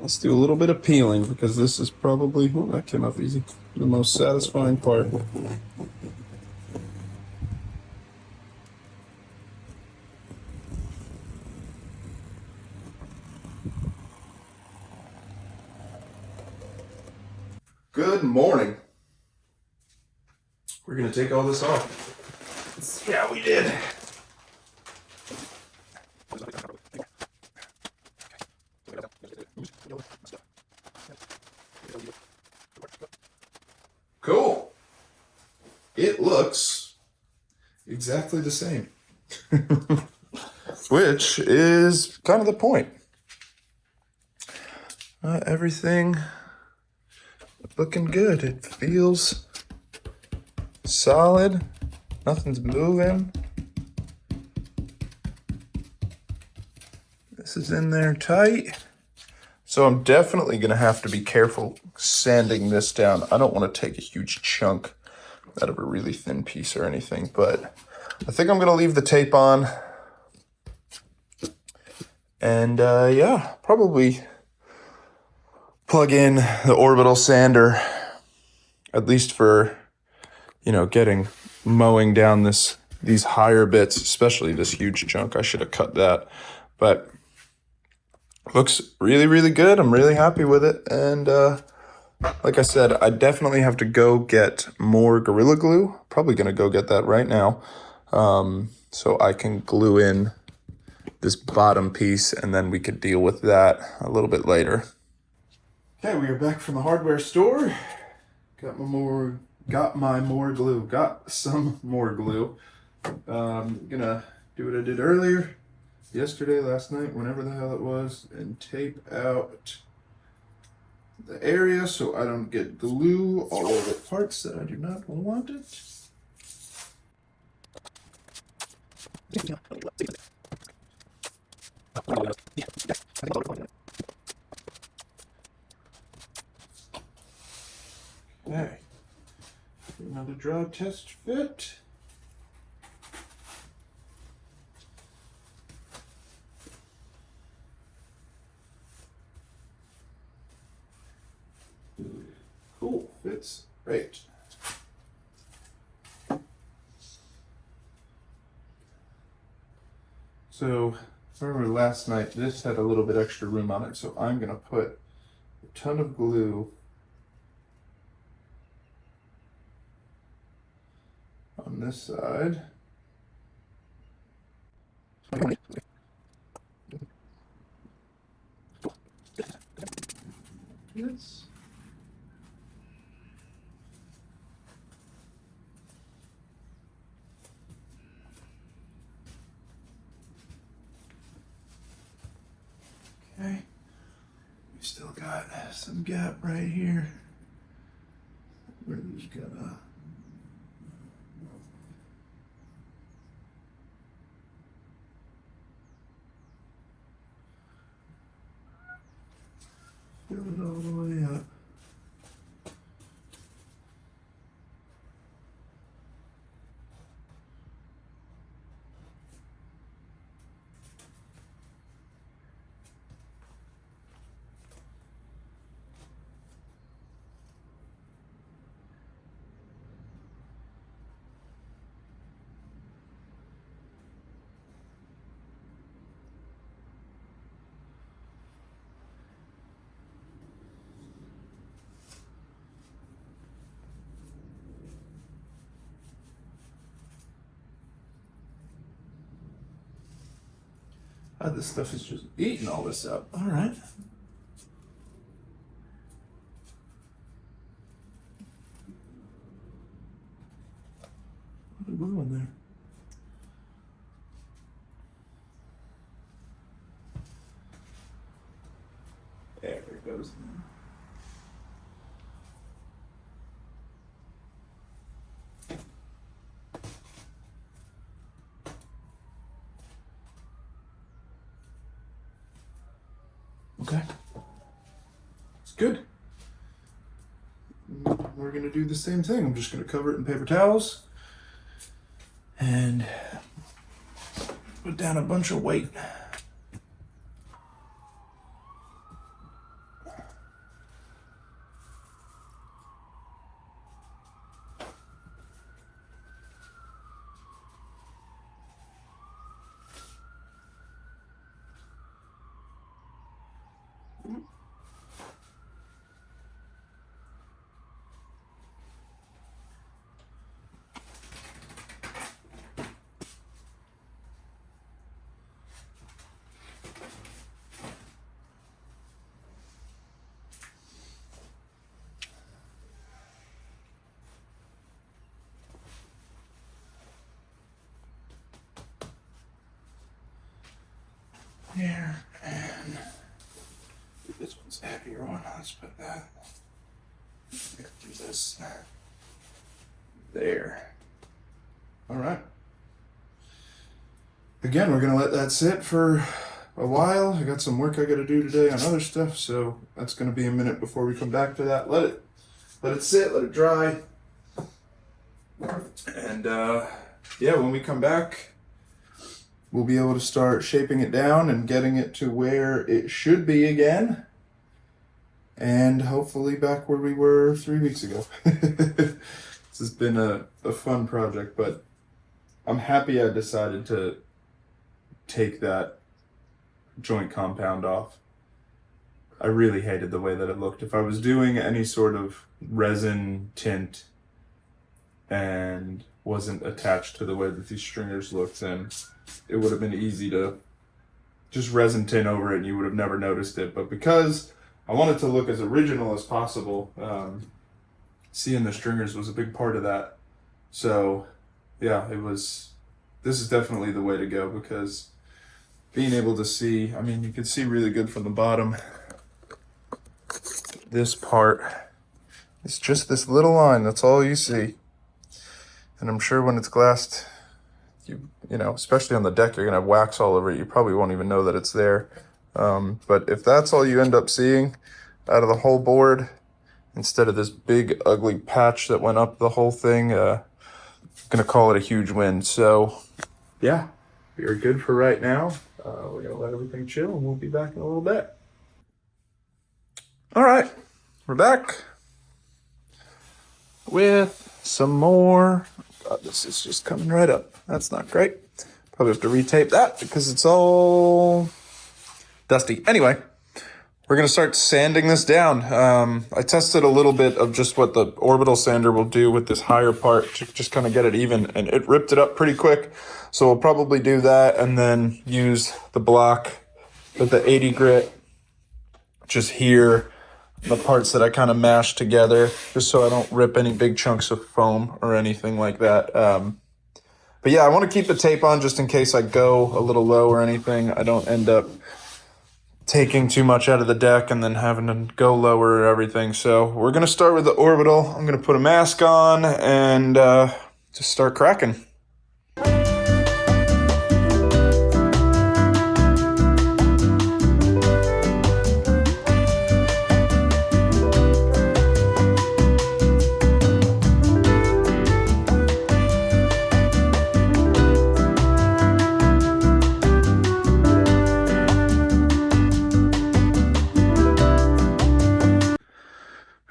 Let's do a little bit of peeling because this is probably, well, that came up easy, the most satisfying part. Good morning. We're gonna take all this off. Yeah, we did. Cool. It looks exactly the same. Which is kind of the point. Everything looking good. It feels solid. Nothing's moving. This is in there tight. So I'm definitely gonna have to be careful sanding this down. I don't want to take a huge chunk out of a really thin piece or anything, but I think I'm gonna leave the tape on. And yeah, probably plug in the orbital sander, at least for, you know, getting mowing down these higher bits, especially this huge chunk. I should have cut that, but looks really, really good. I'm really happy with it. And like I said, I definitely have to go get more Gorilla Glue. Probably going to go get that right now, so I can glue in this bottom piece, and then we could deal with that a little bit later. Okay, we are back from the hardware store. Got some more glue. Gonna do what I did earlier, yesterday, last night, whenever the hell it was, and tape out the area so I don't get glue all over parts that I do not want it. Okay, another draw test fit. Cool, fits great. So, remember last night, this had a little bit extra room on it, so I'm gonna put a ton of glue on this side. Yes. Okay, we still got some gap right here. We're just gonna fill it all the way up. This stuff is just eating all this up. All right. What are we doing there? There it goes. Okay, it's good. We're gonna do the same thing. I'm just gonna cover it in paper towels and put down a bunch of weight. Here, and this one's a heavier one. Let's put that. Do this there. All right. Again, we're gonna let that sit for a while. I got some work I got to do today on other stuff, so that's gonna be a minute before we come back to that. Let it sit, let it dry, and yeah, when we come back, we'll be able to start shaping it down and getting it to where it should be again. And hopefully back where we were 3 weeks ago. This has been a fun project, but I'm happy I decided to take that joint compound off. I really hated the way that it looked. If I was doing any sort of resin tint and wasn't attached to the way that these stringers looked, then it would have been easy to just resin tint over it and you would have never noticed it. But because I wanted to look as original as possible, seeing the stringers was a big part of that. So yeah, this is definitely the way to go, because being able to see, I mean, you can see really good from the bottom. This part, it's just this little line, that's all you see. And I'm sure when it's glassed, you know, especially on the deck, you're gonna have wax all over it. You probably won't even know that it's there. But if that's all you end up seeing out of the whole board, instead of this big ugly patch that went up the whole thing, I'm gonna call it a huge win. So yeah, we are good for right now. We're gonna let everything chill and we'll be back in a little bit. All right, we're back with some more. God, this is just coming right up. That's not great. Probably have to retape that because it's all dusty. Anyway, we're gonna start sanding this down. I tested a little bit of just what the orbital sander will do with this higher part to just kind of get it even, and it ripped it up pretty quick. So we'll probably do that and then use the block with the 80 grit just here, the parts that I kind of mashed together, just so I don't rip any big chunks of foam or anything like that. But yeah, I want to keep the tape on just in case I go a little low or anything. I don't end up taking too much out of the deck and then having to go lower or everything. So we're going to start with the orbital. I'm going to put a mask on and just start cracking.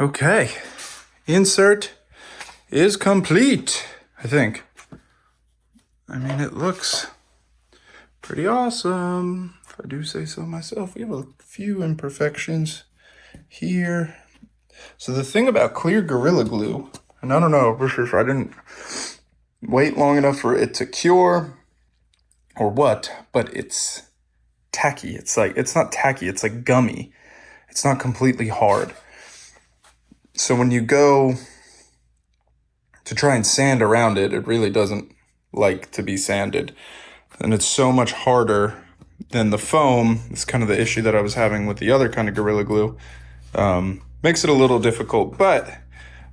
Okay, insert is complete, I think. I mean, it looks pretty awesome, if I do say so myself. We have a few imperfections here. So the thing about clear Gorilla Glue, and I don't know if I didn't wait long enough for it to cure or what, but it's tacky. It's not tacky, it's like gummy. It's not completely hard. So when you go to try and sand around it, it really doesn't like to be sanded. And it's so much harder than the foam. It's kind of the issue that I was having with the other kind of Gorilla Glue. Makes it a little difficult, but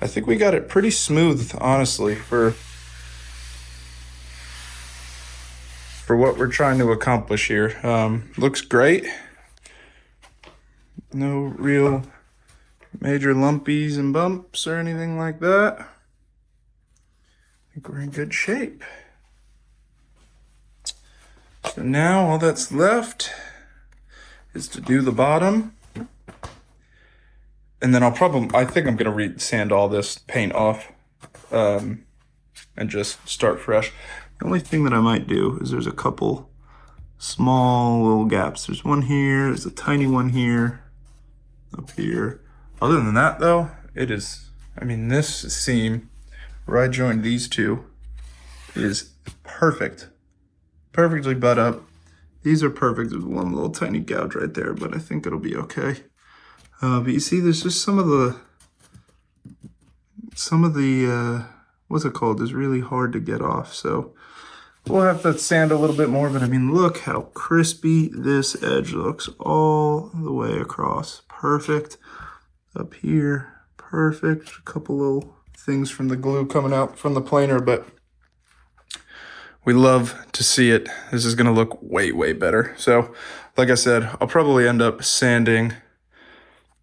I think we got it pretty smooth, honestly, for what we're trying to accomplish here. Looks great. No real major lumpies and bumps or anything like that. I think we're in good shape. So now all that's left is to do the bottom. And then I think I'm gonna sand all this paint off and just start fresh. The only thing that I might do is there's a couple small little gaps. There's one here, there's a tiny one here. up here. Other than that though, it is, I mean, this seam where I joined these two is perfect. Perfectly butt up. These are perfect. There's one little tiny gouge right there, but I think it'll be okay. But you see, there's just some of the, what's it called, is really hard to get off. So we'll have to sand a little bit more, but I mean, look how crispy this edge looks all the way across. Perfect. Up here, perfect. A couple little things from the glue coming out from the planer, but we love to see it. This is gonna look way, way better. So, like I said, I'll probably end up sanding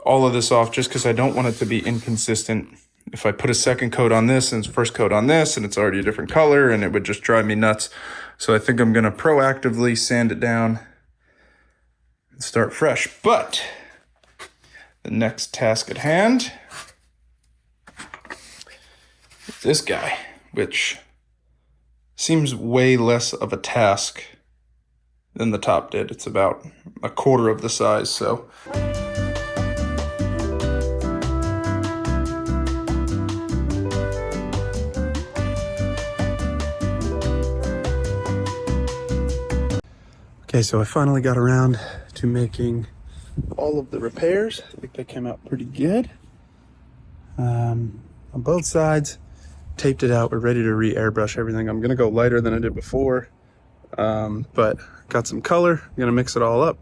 all of this off just because I don't want it to be inconsistent. If I put a second coat on this and first coat on this and it's already a different color, and it would just drive me nuts. So I think I'm gonna proactively sand it down and start fresh. But the next task at hand is this guy, which seems way less of a task than the top did. It's about a quarter of the size, so. Okay, so I finally got around to making all of the repairs. I think they came out pretty good. On both sides, taped it out. We're ready to re-airbrush everything. I'm gonna go lighter than I did before, but got some color. I'm gonna mix it all up,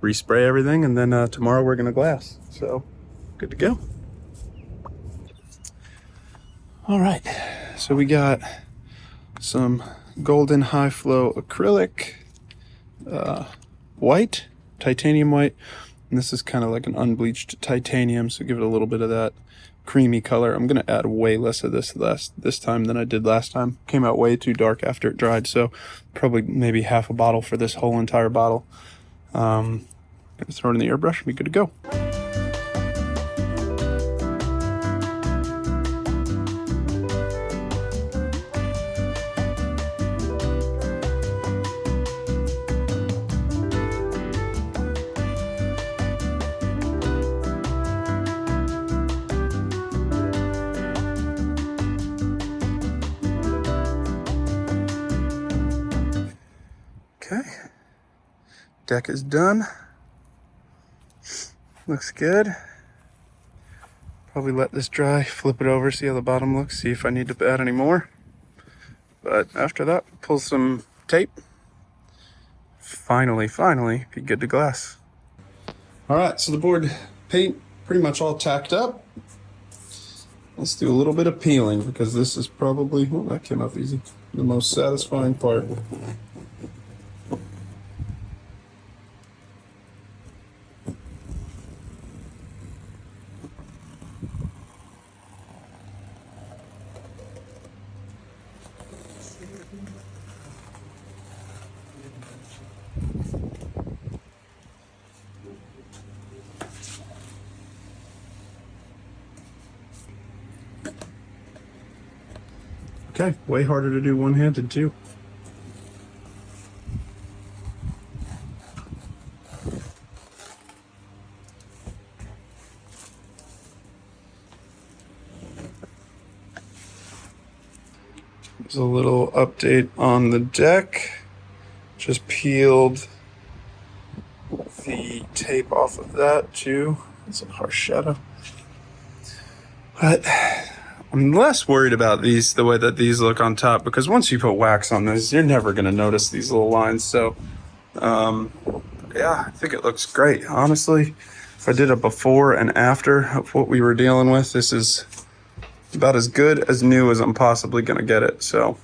respray everything, and then tomorrow we're gonna glass. So, good to go. All right, so we got some golden high flow acrylic, white, titanium white, and this is kind of like an unbleached titanium, so give it a little bit of that creamy color. I'm gonna add way less of this time than I did last time. Came out way too dark after it dried, so probably maybe half a bottle for this whole entire bottle. Gonna throw it in the airbrush and be good to go. Okay, deck is done. Looks good. Probably let this dry, flip it over, see how the bottom looks, see if I need to add any more. But after that, pull some tape. Finally, be good to glass. All right, so the board paint pretty much all tacked up. Let's do a little bit of peeling because this is probably, well, that came up easy, the most satisfying part. Okay, way harder to do one-handed too. There's a little update on the deck. Just peeled the tape off of that too. It's a harsh shadow. But I'm less worried about these, the way that these look on top, because once you put wax on this, you're never going to notice these little lines. So, yeah, I think it looks great. Honestly, if I did a before and after of what we were dealing with, this is about as good as new as I'm possibly going to get it. So,